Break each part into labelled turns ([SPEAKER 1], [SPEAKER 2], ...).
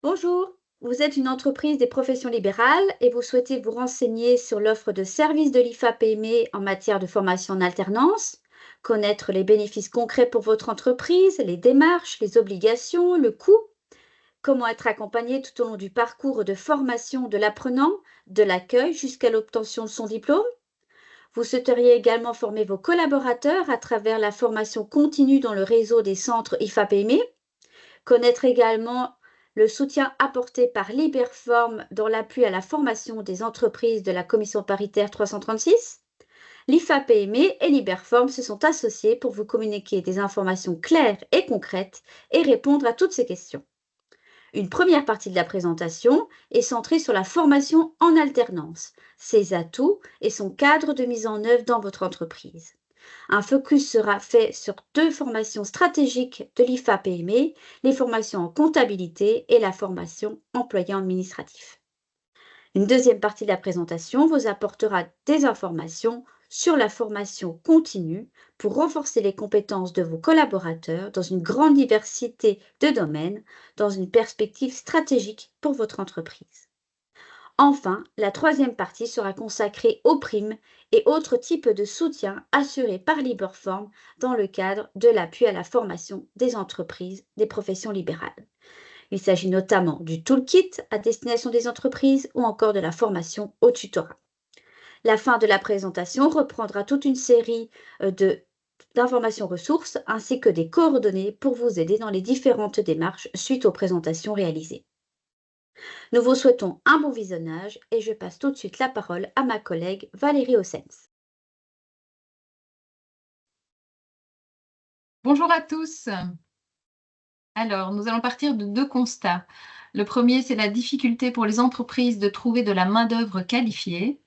[SPEAKER 1] Bonjour, vous êtes une entreprise des professions libérales et vous souhaitez vous renseigner sur l'offre de services de l'IFAP-ME en matière de formation en alternance, connaître les bénéfices concrets pour votre entreprise, les démarches, les obligations, le coût, comment être accompagné tout au long du parcours de formation de l'apprenant, de l'accueil jusqu'à l'obtention de son diplôme. Vous souhaiteriez également former vos collaborateurs à travers la formation continue dans le réseau des centres IFAP-ME. Connaître également le soutien apporté par Liberform dans l'appui à la formation des entreprises de la Commission paritaire 336. L'IFAP-ME et Liberform se sont associés pour vous communiquer des informations claires et concrètes et répondre à toutes ces questions. Une première partie de la présentation est centrée sur la formation en alternance, ses atouts et son cadre de mise en œuvre dans votre entreprise. Un focus sera fait sur deux formations stratégiques de l'IFAP-ME, les formations en comptabilité et la formation employé administratif. Une deuxième partie de la présentation vous apportera des informations sur la formation continue pour renforcer les compétences de vos collaborateurs dans une grande diversité de domaines, dans une perspective stratégique pour votre entreprise. Enfin, la troisième partie sera consacrée aux primes et autres types de soutien assurés par Liberform dans le cadre de l'appui à la formation des entreprises des professions libérales. Il s'agit notamment du toolkit à destination des entreprises ou encore de la formation au tutorat. La fin de la présentation reprendra toute une série d'informations ressources ainsi que des coordonnées pour vous aider dans les différentes démarches suite aux présentations réalisées. Nous vous souhaitons un bon visionnage et je passe tout de suite la parole à ma collègue Valérie Hossens.
[SPEAKER 2] Bonjour à tous. Alors, nous allons partir de deux constats. Le premier, c'est la difficulté pour les entreprises de trouver de la main-d'œuvre qualifiée.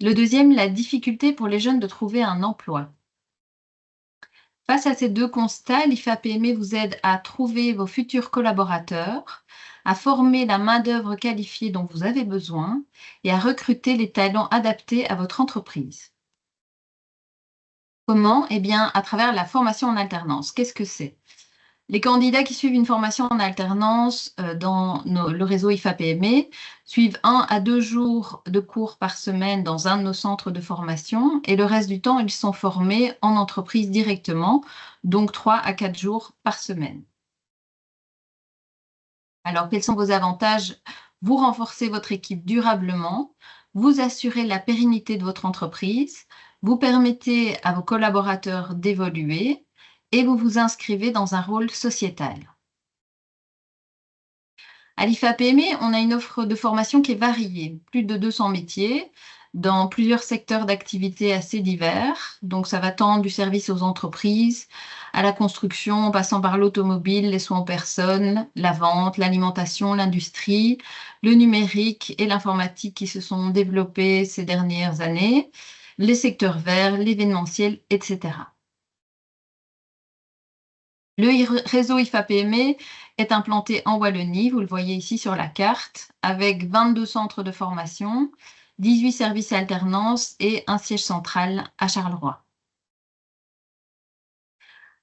[SPEAKER 2] Le deuxième, la difficulté pour les jeunes de trouver un emploi. Face à ces deux constats, l'IFAP-ME vous aide à trouver vos futurs collaborateurs, à former la main-d'œuvre qualifiée dont vous avez besoin et à recruter les talents adaptés à votre entreprise. Comment? Eh bien, à travers la formation en alternance. Qu'est-ce que c'est? Les candidats qui suivent une formation en alternance dans le réseau IFAP-ME suivent 1 à 2 jours de cours par semaine dans un de nos centres de formation et le reste du temps, ils sont formés en entreprise directement, donc 3 à 4 jours par semaine. Alors, quels sont vos avantages? Vous renforcez votre équipe durablement, vous assurez la pérennité de votre entreprise, vous permettez à vos collaborateurs d'évoluer et vous vous inscrivez dans un rôle sociétal. À l'IFAP-ME, on a une offre de formation qui est variée, plus de 200 métiers, dans plusieurs secteurs d'activité assez divers. Donc, ça va tant du service aux entreprises, à la construction, en passant par l'automobile, les soins aux personnes, la vente, l'alimentation, l'industrie, le numérique et l'informatique qui se sont développés ces dernières années, les secteurs verts, l'événementiel, etc. Le réseau IFAP-ME est implanté en Wallonie, vous le voyez ici sur la carte, avec 22 centres de formation, 18 services et alternance et un siège central à Charleroi.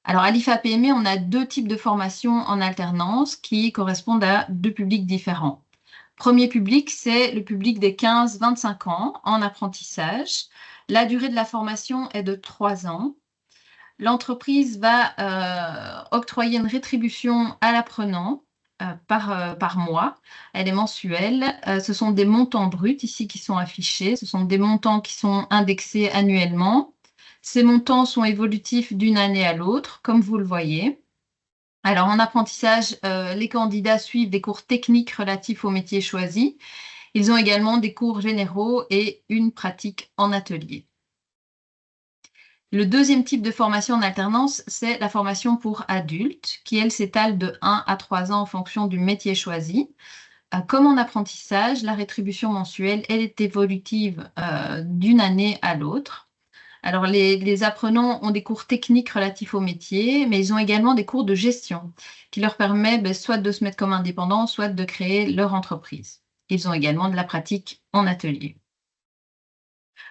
[SPEAKER 2] Alors à l'IFAP-ME, on a deux types de formations en alternance qui correspondent à deux publics différents. Premier public, c'est le public des 15-25 ans en apprentissage. La durée de la formation est de 3 ans. L'entreprise va octroyer une rétribution à l'apprenant par mois. Elle est mensuelle. Ce sont des montants bruts ici qui sont affichés. Ce sont des montants qui sont indexés annuellement. Ces montants sont évolutifs d'une année à l'autre, comme vous le voyez. Alors, en apprentissage, les candidats suivent des cours techniques relatifs au métier choisi. Ils ont également des cours généraux et une pratique en atelier. Le deuxième type de formation en alternance, c'est la formation pour adultes, qui, elle, s'étale de 1 à 3 ans en fonction du métier choisi. Comme en apprentissage, la rétribution mensuelle, elle est évolutive d'une année à l'autre. Alors, les apprenants ont des cours techniques relatifs au métier, mais ils ont également des cours de gestion qui leur permettent soit de se mettre comme indépendants, soit de créer leur entreprise. Ils ont également de la pratique en atelier.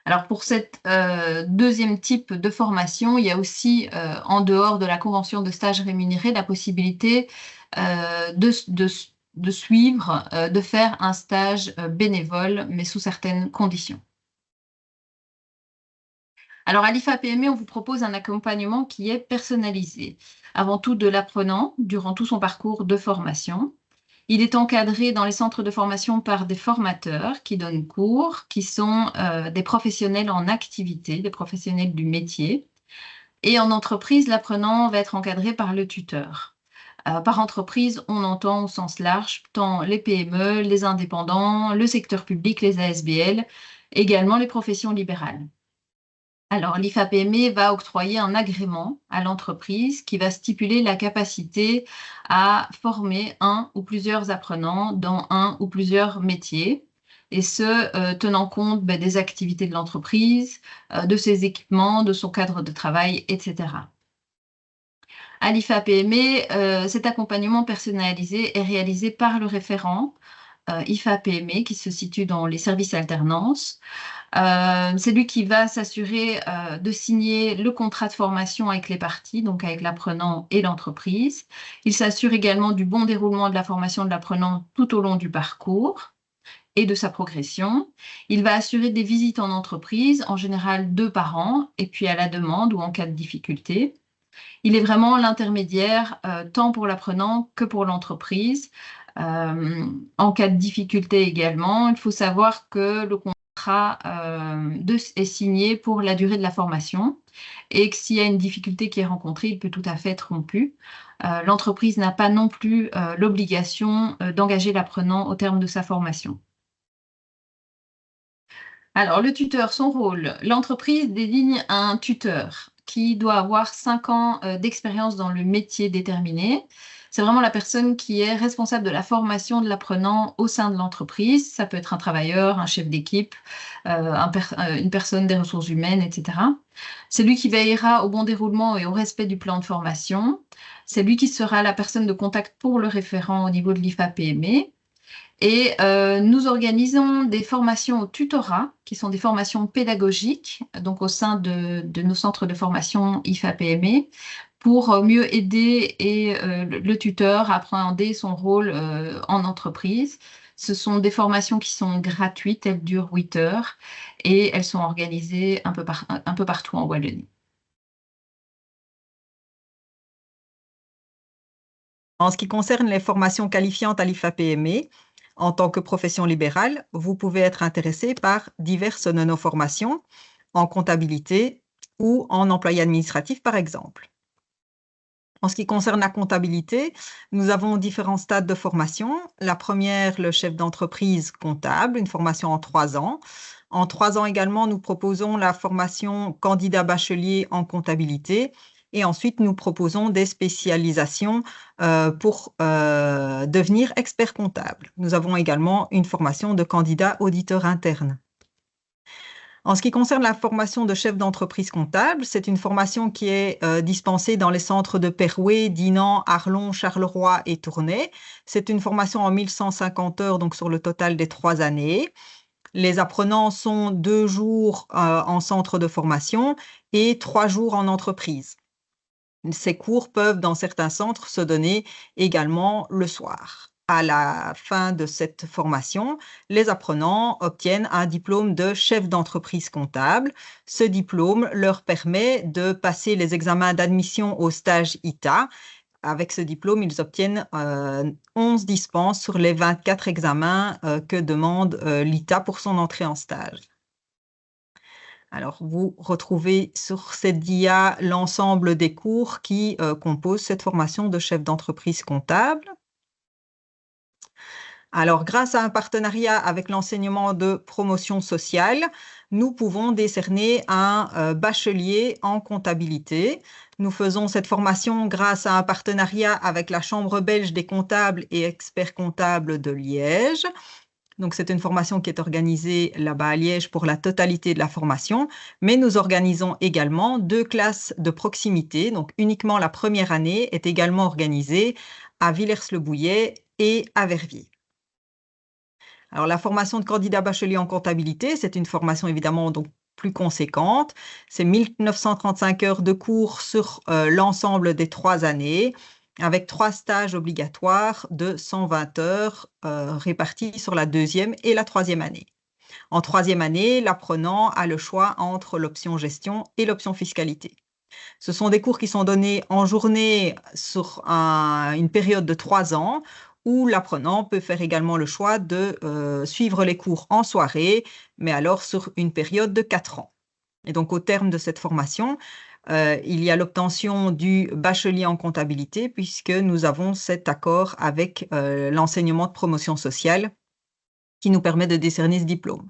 [SPEAKER 2] Alors pour cette deuxième type de formation, il y a aussi, en dehors de la convention de stage rémunéré, la possibilité de suivre, de faire un stage bénévole, mais sous certaines conditions. Alors, à l'IFA-PME, on vous propose un accompagnement qui est personnalisé. Avant tout, de l'apprenant durant tout son parcours de formation. Il est encadré dans les centres de formation par des formateurs qui donnent cours, qui sont des professionnels en activité, des professionnels du métier. Et en entreprise, l'apprenant va être encadré par le tuteur. Par entreprise, on entend au sens large tant les PME, les indépendants, le secteur public, les ASBL, également les professions libérales. Alors, l'IFA-PME va octroyer un agrément à l'entreprise qui va stipuler la capacité à former un ou plusieurs apprenants dans un ou plusieurs métiers, et ce, tenant compte des activités de l'entreprise, de ses équipements, de son cadre de travail, etc. À l'IFA-PME, cet accompagnement personnalisé est réalisé par le référent IFA-PME qui se situe dans les services alternance. C'est lui qui va s'assurer de signer le contrat de formation avec les parties, donc avec l'apprenant et l'entreprise. Il s'assure également du bon déroulement de la formation de l'apprenant tout au long du parcours et de sa progression. Il va assurer des visites en entreprise, en général 2 par an, et puis à la demande ou en cas de difficulté. Il est vraiment l'intermédiaire tant pour l'apprenant que pour l'entreprise. En cas de difficulté également, il faut savoir que le contrat est signé pour la durée de la formation et que s'il y a une difficulté qui est rencontrée, il peut tout à fait être rompu. L'entreprise n'a pas non plus l'obligation d'engager l'apprenant au terme de sa formation. Alors, le tuteur, son rôle, l'entreprise désigne un tuteur qui doit avoir 5 ans d'expérience dans le métier déterminé. C'est vraiment la personne qui est responsable de la formation de l'apprenant au sein de l'entreprise. Ça peut être un travailleur, un chef d'équipe, une personne des ressources humaines, etc. C'est lui qui veillera au bon déroulement et au respect du plan de formation. C'est lui qui sera la personne de contact pour le référent au niveau de l'IFA-PME. Et nous organisons des formations au tutorat, qui sont des formations pédagogiques, donc au sein de nos centres de formation IFA-PME, pour mieux aider le tuteur à appréhender son rôle en entreprise. Ce sont des formations qui sont gratuites, elles durent 8 heures et elles sont organisées un peu partout en Wallonie.
[SPEAKER 3] En ce qui concerne les formations qualifiantes à l'IFA-PME, en tant que profession libérale, vous pouvez être intéressé par diverses de nos formations en comptabilité ou en employé administratif, par exemple. En ce qui concerne la comptabilité, nous avons différents stades de formation. La première, le chef d'entreprise comptable, une formation en 3 ans. En 3 ans également, nous proposons la formation candidat bachelier en comptabilité. Et ensuite, nous proposons des spécialisations pour devenir expert comptable. Nous avons également une formation de candidat auditeur interne. En ce qui concerne la formation de chef d'entreprise comptable, c'est une formation qui est dispensée dans les centres de Perouet, Dinan, Arlon, Charleroi et Tournai. C'est une formation en 1150 heures, donc sur le total des 3 années. Les apprenants sont 2 jours en centre de formation et 3 jours en entreprise. Ces cours peuvent, dans certains centres, se donner également le soir. À la fin de cette formation, les apprenants obtiennent un diplôme de chef d'entreprise comptable. Ce diplôme leur permet de passer les examens d'admission au stage ITA. Avec ce diplôme, ils obtiennent 11 dispenses sur les 24 examens que demande l'ITA pour son entrée en stage. Alors, vous retrouvez sur cette dia l'ensemble des cours qui composent cette formation de chef d'entreprise comptable. Alors, grâce à un partenariat avec l'enseignement de promotion sociale, nous pouvons décerner un bachelier en comptabilité. Nous faisons cette formation grâce à un partenariat avec la Chambre belge des comptables et experts comptables de Liège. Donc, c'est une formation qui est organisée là-bas à Liège pour la totalité de la formation, mais nous organisons également 2 classes de proximité. Donc, uniquement la première année est également organisée à Villers-le-Bouillet et à Verviers. Alors, la formation de candidat bachelier en comptabilité, c'est une formation évidemment donc plus conséquente. C'est 1935 heures de cours sur l'ensemble des 3 années. avec 3 stages obligatoires de 120 heures répartis sur la 2e et la 3e année. En 3e année, l'apprenant a le choix entre l'option gestion et l'option fiscalité. Ce sont des cours qui sont donnés en journée sur une période de 3 ans, où l'apprenant peut faire également le choix de suivre les cours en soirée, mais alors sur une période de 4 ans. Et donc, au terme de cette formation, il y a l'obtention du bachelier en comptabilité, puisque nous avons cet accord avec l'enseignement de promotion sociale qui nous permet de décerner ce diplôme.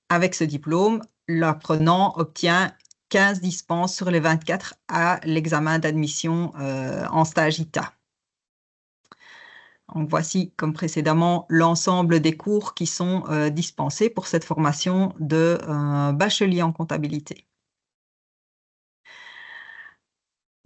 [SPEAKER 3] Avec ce diplôme, l'apprenant obtient 15 dispenses sur les 24 à l'examen d'admission en stage ITA. Donc, voici, comme précédemment, l'ensemble des cours qui sont dispensés pour cette formation de bachelier en comptabilité.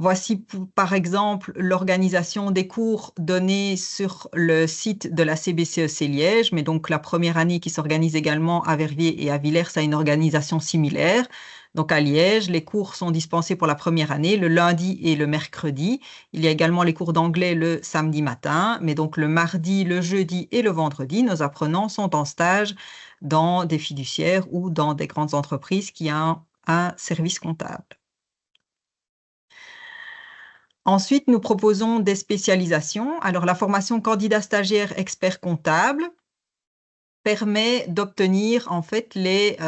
[SPEAKER 3] Voici, par exemple, l'organisation des cours donnés sur le site de la CBCEC Liège, mais donc la première année qui s'organise également à Verviers et à Villers a une organisation similaire. Donc à Liège, les cours sont dispensés pour la première année le lundi et le mercredi. Il y a également les cours d'anglais le samedi matin, mais donc le mardi, le jeudi et le vendredi, nos apprenants sont en stage dans des fiduciaires ou dans des grandes entreprises qui ont un service comptable. Ensuite, nous proposons des spécialisations. Alors, la formation candidat stagiaire expert comptable permet d'obtenir en fait les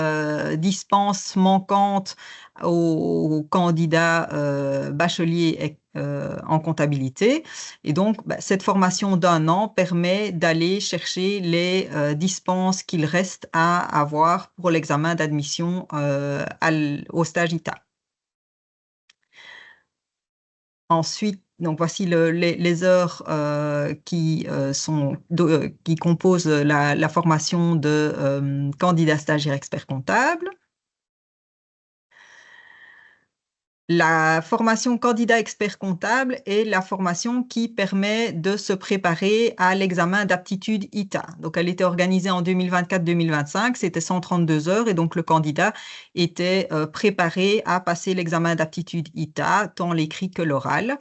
[SPEAKER 3] dispenses manquantes aux candidats bacheliers en comptabilité. Et donc, cette formation d'1 an permet d'aller chercher les dispenses qu'il reste à avoir pour l'examen d'admission au stage ITA. Ensuite, donc voici les heures qui composent la formation de candidat stagiaire expert comptable. La formation candidat expert comptable est la formation qui permet de se préparer à l'examen d'aptitude ITA. Donc, elle était organisée en 2024-2025, c'était 132 heures et donc le candidat était préparé à passer l'examen d'aptitude ITA, tant l'écrit que l'oral.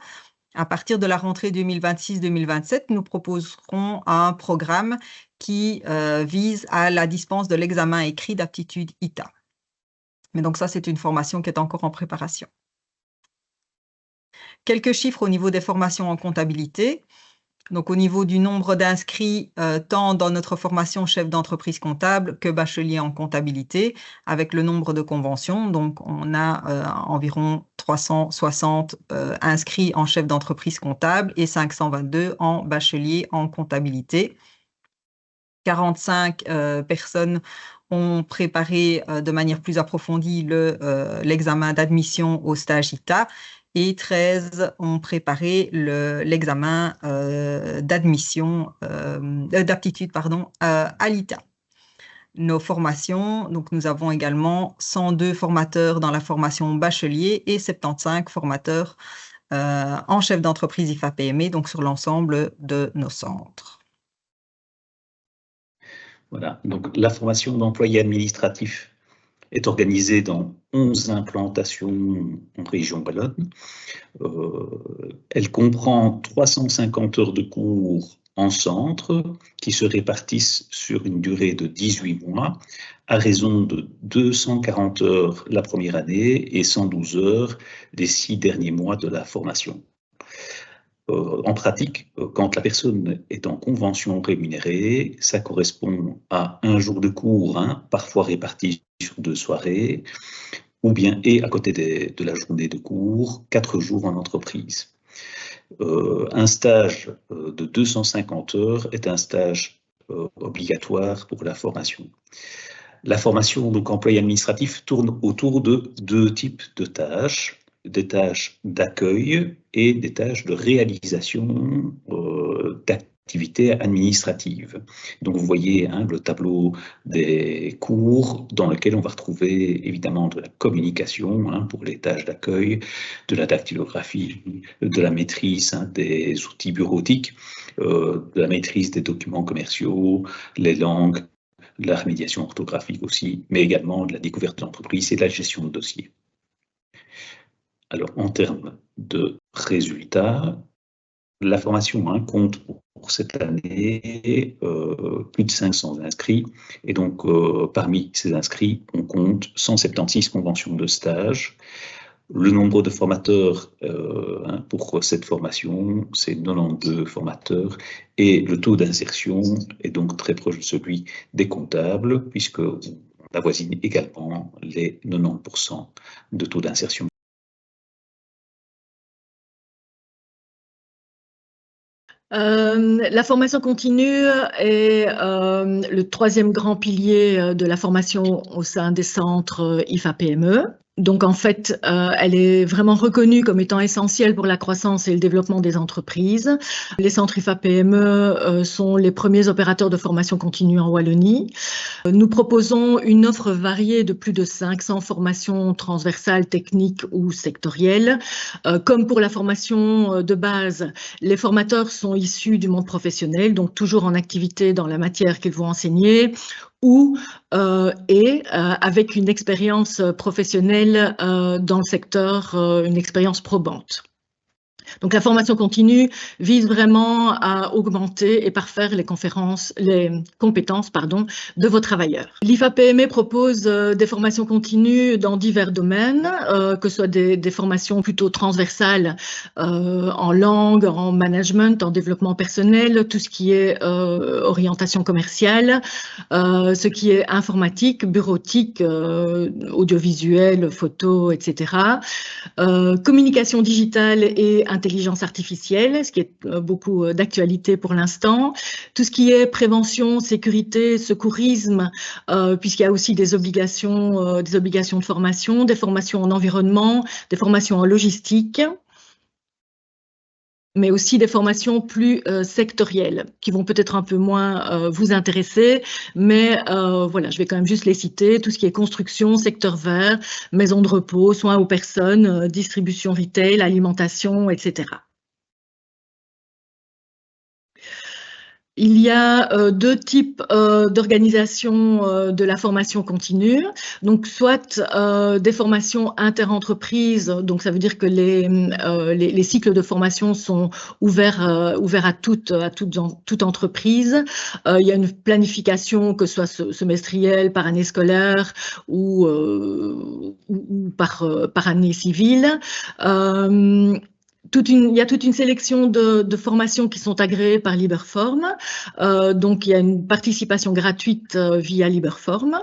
[SPEAKER 3] À partir de la rentrée 2026-2027, nous proposerons un programme qui vise à la dispense de l'examen écrit d'aptitude ITA. Mais donc ça, c'est une formation qui est encore en préparation. Quelques chiffres au niveau des formations en comptabilité. Donc, au niveau du nombre d'inscrits, tant dans notre formation chef d'entreprise comptable que bachelier en comptabilité, avec le nombre de conventions. Donc, on a environ 360 inscrits en chef d'entreprise comptable et 522 en bachelier en comptabilité. 45 personnes ont préparé de manière plus approfondie l'examen d'admission au stage ITA et 13 ont préparé l'examen d'admission, d'aptitude à l'ITA. Nos formations, donc nous avons également 102 formateurs dans la formation bachelier et 75 formateurs en chef d'entreprise IFA-PME, donc sur l'ensemble de nos centres.
[SPEAKER 4] Voilà, donc la formation d'employés administratifs est organisée dans 11 implantations en région wallonne. Elle comprend 350 heures de cours en centre qui se répartissent sur une durée de 18 mois à raison de 240 heures la première année et 112 heures les 6 derniers mois de la formation. En pratique, quand la personne est en convention rémunérée, ça correspond à 1 jour de cours, parfois réparti sur 2 soirées, ou bien, et à côté de la journée de cours, 4 jours en entreprise. Un stage de 250 heures est un stage obligatoire pour la formation. La formation donc employé administratif tourne autour de 2 types de tâches. Des tâches d'accueil et des tâches de réalisation d'activités administratives. Donc vous voyez le tableau des cours dans lequel on va retrouver évidemment de la communication pour les tâches d'accueil, de la dactylographie, de la maîtrise des outils bureautiques, de la maîtrise des documents commerciaux, les langues, de la remédiation orthographique aussi, mais également de la découverte d'entreprise et de la gestion de dossiers. Alors, en termes de résultats, la formation compte pour cette année plus de 500 inscrits. Et donc, parmi ces inscrits, on compte 176 conventions de stage. Le nombre de formateurs pour cette formation, c'est 92 formateurs. Et le taux d'insertion est donc très proche de celui des comptables, puisqu'on avoisine également les 90% de taux d'insertion.
[SPEAKER 5] La formation continue est le troisième grand pilier de la formation au sein des centres IFA-PME. Donc, en fait, elle est vraiment reconnue comme étant essentielle pour la croissance et le développement des entreprises. Les centres IFA-PME sont les premiers opérateurs de formation continue en Wallonie. Nous proposons une offre variée de plus de 500 formations transversales, techniques ou sectorielles. Comme pour la formation de base, les formateurs sont issus du monde professionnel, donc toujours en activité dans la matière qu'ils vont enseigner, avec une expérience professionnelle dans le secteur, une expérience probante. Donc la formation continue vise vraiment à augmenter et parfaire les compétences de vos travailleurs. L'IFA-PME propose des formations continues dans divers domaines, que ce soit des formations plutôt transversales en langue, en management, en développement personnel, tout ce qui est orientation commerciale, ce qui est informatique, bureautique, audiovisuel, photo, etc. Communication digitale et intelligence artificielle, ce qui est beaucoup d'actualité pour l'instant. Tout ce qui est prévention, sécurité, secourisme, puisqu'il y a aussi des obligations de formation, des formations en environnement, des formations en logistique, mais aussi des formations plus sectorielles, qui vont peut-être un peu moins vous intéresser, mais voilà, je vais quand même juste les citer. Tout ce qui est construction, secteur vert, maison de repos, soins aux personnes, distribution retail, alimentation, etc. Il y a deux types d'organisation de la formation continue. Donc, soit des formations interentreprises, donc ça veut dire que les cycles de formation sont ouverts à toute entreprise. Il y a une planification, que ce soit semestrielle, par année scolaire ou par année civile. Il y a toute une sélection de formations qui sont agréées par Liberform. Donc, il y a une participation gratuite via Liberform.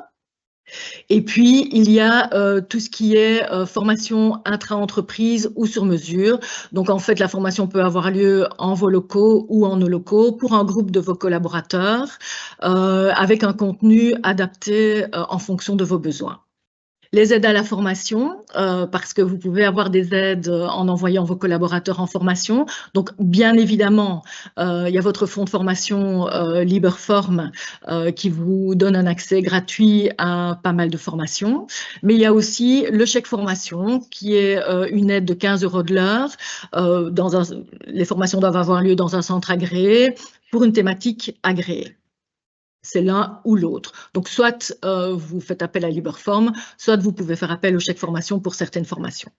[SPEAKER 5] Et puis, il y a tout ce qui est formation intra-entreprise ou sur mesure. Donc, en fait, la formation peut avoir lieu en vos locaux ou en nos locaux pour un groupe de vos collaborateurs avec un contenu adapté en fonction de vos besoins. Les aides à la formation, parce que vous pouvez avoir des aides en envoyant vos collaborateurs en formation. Donc, bien évidemment, il y a votre fonds de formation Liberform qui vous donne un accès gratuit à pas mal de formations. Mais il y a aussi le chèque formation qui est une aide de 15 € de l'heure. Les formations doivent avoir lieu dans un centre agréé pour une thématique agréée. C'est l'un ou l'autre. Donc, soit vous faites appel à Liberform, soit vous pouvez faire appel au chèque formation pour certaines formations.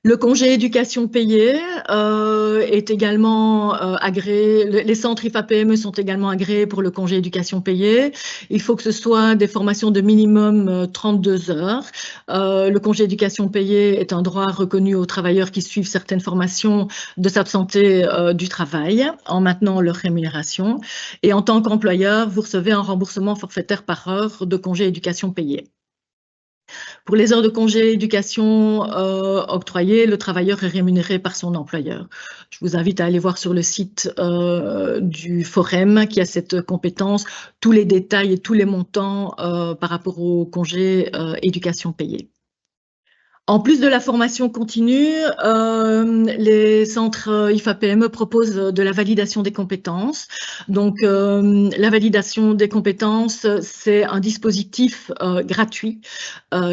[SPEAKER 5] Le congé éducation payé est également agréé. Les centres IFA-PME sont également agréés pour le congé éducation payé. Il faut que ce soit des formations de minimum 32 heures. Le congé éducation payé est un droit reconnu aux travailleurs qui suivent certaines formations de s'absenter du travail en maintenant leur rémunération. Et en tant qu'employeur, vous recevez un remboursement forfaitaire par heure de congé éducation payé. Pour les heures de congé éducation octroyées, le travailleur est rémunéré par son employeur. Je vous invite à aller voir sur le site du Forum qui a cette compétence, tous les détails et tous les montants par rapport au congé éducation payé. En plus de la formation continue, les centres IFA-PME proposent de la validation des compétences. Donc, la validation des compétences, c'est un dispositif gratuit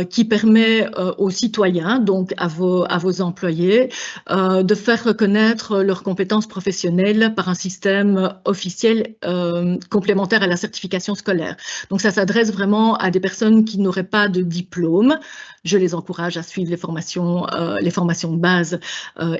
[SPEAKER 5] qui permet aux citoyens, donc à vos employés, de faire reconnaître leurs compétences professionnelles par un système officiel complémentaire à la certification scolaire. Donc, ça s'adresse vraiment à des personnes qui n'auraient pas de diplôme. je les encourage à suivre les formations de base,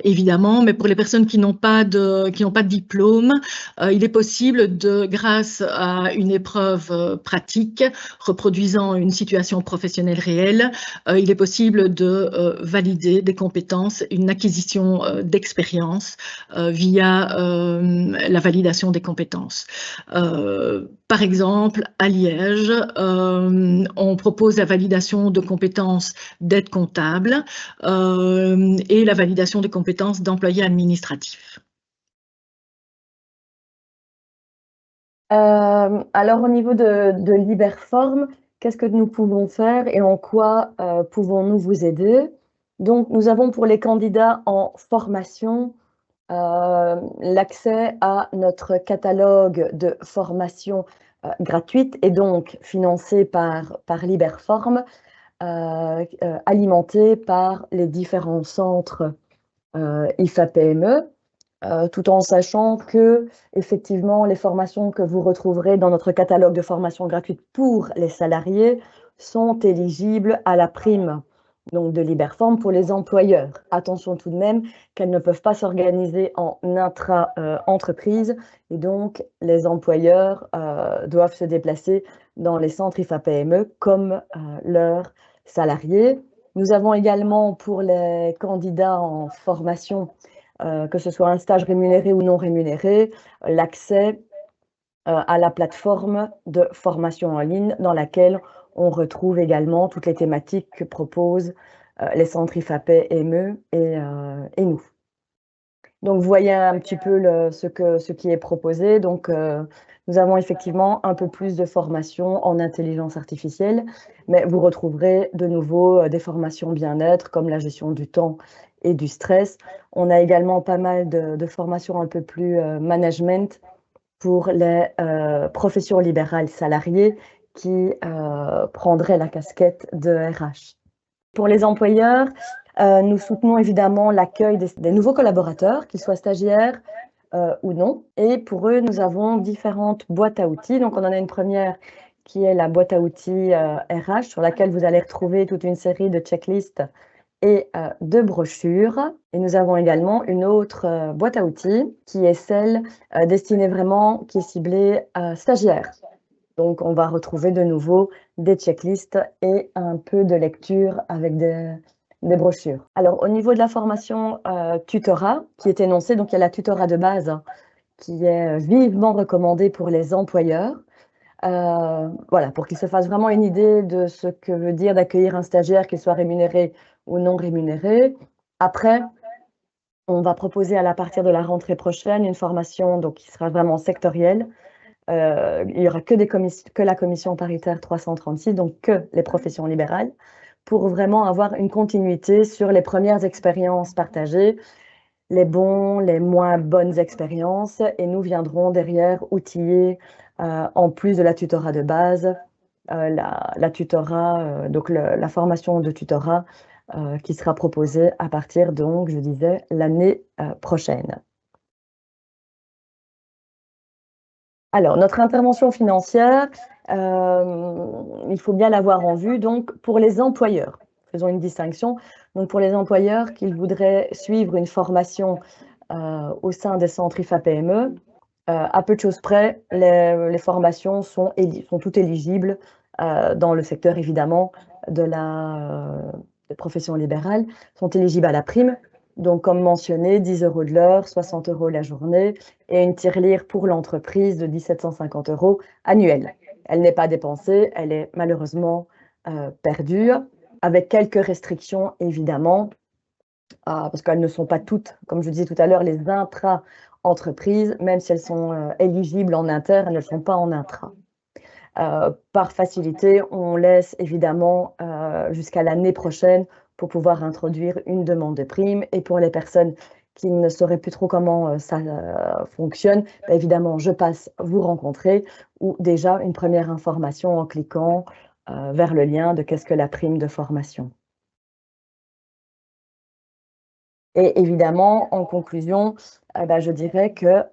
[SPEAKER 5] évidemment. Mais pour les personnes qui n'ont pas de diplôme, il est possible grâce à une épreuve pratique reproduisant une situation professionnelle réelle, il est possible de valider des compétences, une acquisition d'expérience via la validation des compétences. Par exemple, à Liège, on propose la validation de compétences d'aide comptable et la validation des compétences d'employé administratif.
[SPEAKER 6] Alors, au niveau de Liberform, qu'est-ce que nous pouvons faire et en quoi pouvons-nous vous aider? Donc, nous avons pour les candidats en formation l'accès à notre catalogue de formation gratuite et donc financé par Liberform, alimenté par les différents centres IFA-PME. Tout en sachant que, effectivement, les formations que vous retrouverez dans notre catalogue de formation gratuite pour les salariés sont éligibles à la prime donc de Liberform pour les employeurs. Attention tout de même qu'elles ne peuvent pas s'organiser en intra-entreprise et donc les employeurs doivent se déplacer dans les centres IFA-PME comme leurs salariés. Nous avons également pour les candidats en formation que ce soit un stage rémunéré ou non rémunéré, l'accès à la plateforme de formation en ligne dans laquelle on retrouve également toutes les thématiques que proposent les centres IFA-PME et nous. Donc, vous voyez un petit peu ce qui est proposé. Donc, nous avons effectivement un peu plus de formation en intelligence artificielle, mais vous retrouverez de nouveau des formations bien-être comme la gestion du temps et du stress. On a également pas mal de formations un peu plus management pour les professions libérales salariées qui prendraient la casquette de RH. Pour les employeurs, nous soutenons évidemment l'accueil des nouveaux collaborateurs, qu'ils soient stagiaires ou non. Et pour eux, nous avons différentes boîtes à outils. Donc, on en a une première qui est la boîte à outils RH, sur laquelle vous allez retrouver toute une série de checklists et de brochures. Et nous avons également une autre boîte à outils qui est celle destinée vraiment, qui est ciblée stagiaires. Donc, on va retrouver de nouveau des checklists et un peu de lecture avec des brochures. Alors, au niveau de la formation tutorat qui est énoncée, donc il y a la tutorat de base qui est vivement recommandée pour les employeurs. Voilà, pour qu'ils se fassent vraiment une idée de ce que veut dire d'accueillir un stagiaire, qu'il soit rémunéré ou non rémunéré. Après, on va proposer à partir de la rentrée prochaine une formation donc, qui sera vraiment sectorielle. Il n'y aura que la commission paritaire 336, donc que les professions libérales, pour vraiment avoir une continuité sur les premières expériences partagées, les bons, les moins bonnes expériences, et nous viendrons derrière outiller, en plus de la tutorat de base, la tutorat, donc la formation de tutorat qui sera proposée à partir, donc, je disais, l'année prochaine. Alors, notre intervention financière, il faut bien l'avoir en vue. Donc, pour les employeurs, faisons une distinction. Donc, pour les employeurs qui voudraient suivre une formation au sein des centres IFA-PME, à peu de choses près, les formations sont toutes éligibles dans le secteur, évidemment, des professions libérales, sont éligibles à la prime. Donc, comme mentionné, 10 € de l'heure, 60 € la journée et une tirelire pour l'entreprise de 1 750 € annuelle. Elle n'est pas dépensée, elle est malheureusement perdue, avec quelques restrictions, évidemment, parce qu'elles ne sont pas toutes, comme je disais tout à l'heure, les intra-entreprises, même si elles sont éligibles en inter, elles ne sont pas en intra. Par facilité, on laisse évidemment jusqu'à l'année prochaine pour pouvoir introduire une demande de prime. Et pour les personnes qui ne sauraient plus trop comment ça fonctionne, bah, évidemment, je passe vous rencontrer ou déjà une première information en cliquant vers le lien de qu'est-ce que la prime de formation. Et évidemment, en conclusion, bah, je dirais que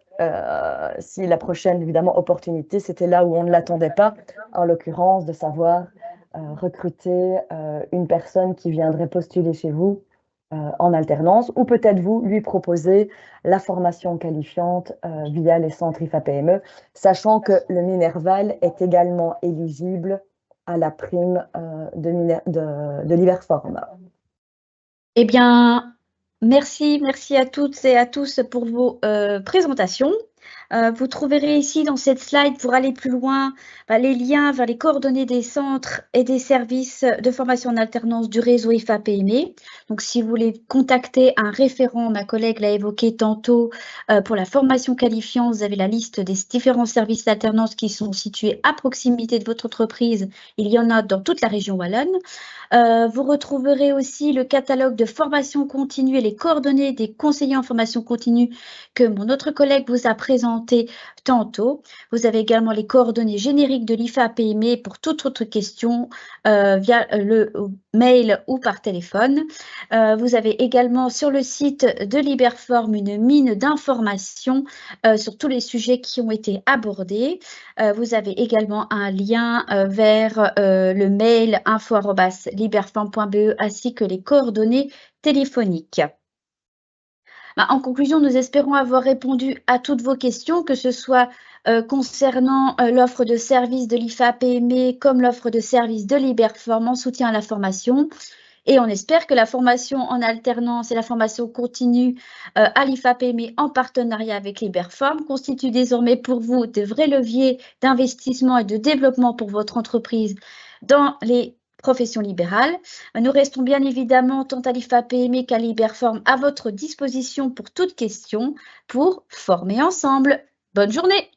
[SPEAKER 6] si la prochaine, évidemment, opportunité, c'était là où on ne l'attendait pas, en l'occurrence, de savoir recruter une personne qui viendrait postuler chez vous en alternance, ou peut-être vous lui proposer la formation qualifiante via les centres IFA-PME, sachant que le Minerval est également éligible à la prime de l'Iberform.
[SPEAKER 1] Eh bien, merci à toutes et à tous pour vos présentations. Vous trouverez ici dans cette slide, pour aller plus loin, les liens vers les coordonnées des centres et des services de formation en alternance du réseau IFA-PME. Donc, si vous voulez contacter un référent, ma collègue l'a évoqué tantôt, pour la formation qualifiante, vous avez la liste des différents services d'alternance qui sont situés à proximité de votre entreprise. Il y en a dans toute la région wallonne. Vous retrouverez aussi le catalogue de formation continue et les coordonnées des conseillers en formation continue que mon autre collègue vous a présenté tantôt. Vous avez également les coordonnées génériques de l'IFA-PME pour toute autre question via le mail ou par téléphone. Vous avez également sur le site de l'Iberform une mine d'informations sur tous les sujets qui ont été abordés. Vous avez également un lien vers le mail info@liberform.be ainsi que les coordonnées téléphoniques. En conclusion, nous espérons avoir répondu à toutes vos questions, que ce soit concernant l'offre de services de l'IFA-PME comme l'offre de services de l'Iberform en soutien à la formation. Et on espère que la formation en alternance et la formation continue à l'IFA-PME en partenariat avec l'Iberform constituent désormais pour vous de vrais leviers d'investissement et de développement pour votre entreprise dans les professions libérales. Nous restons bien évidemment, tant à l'IFA-PME qu'à l'Iberform, à votre disposition pour toute question, pour former ensemble. Bonne journée!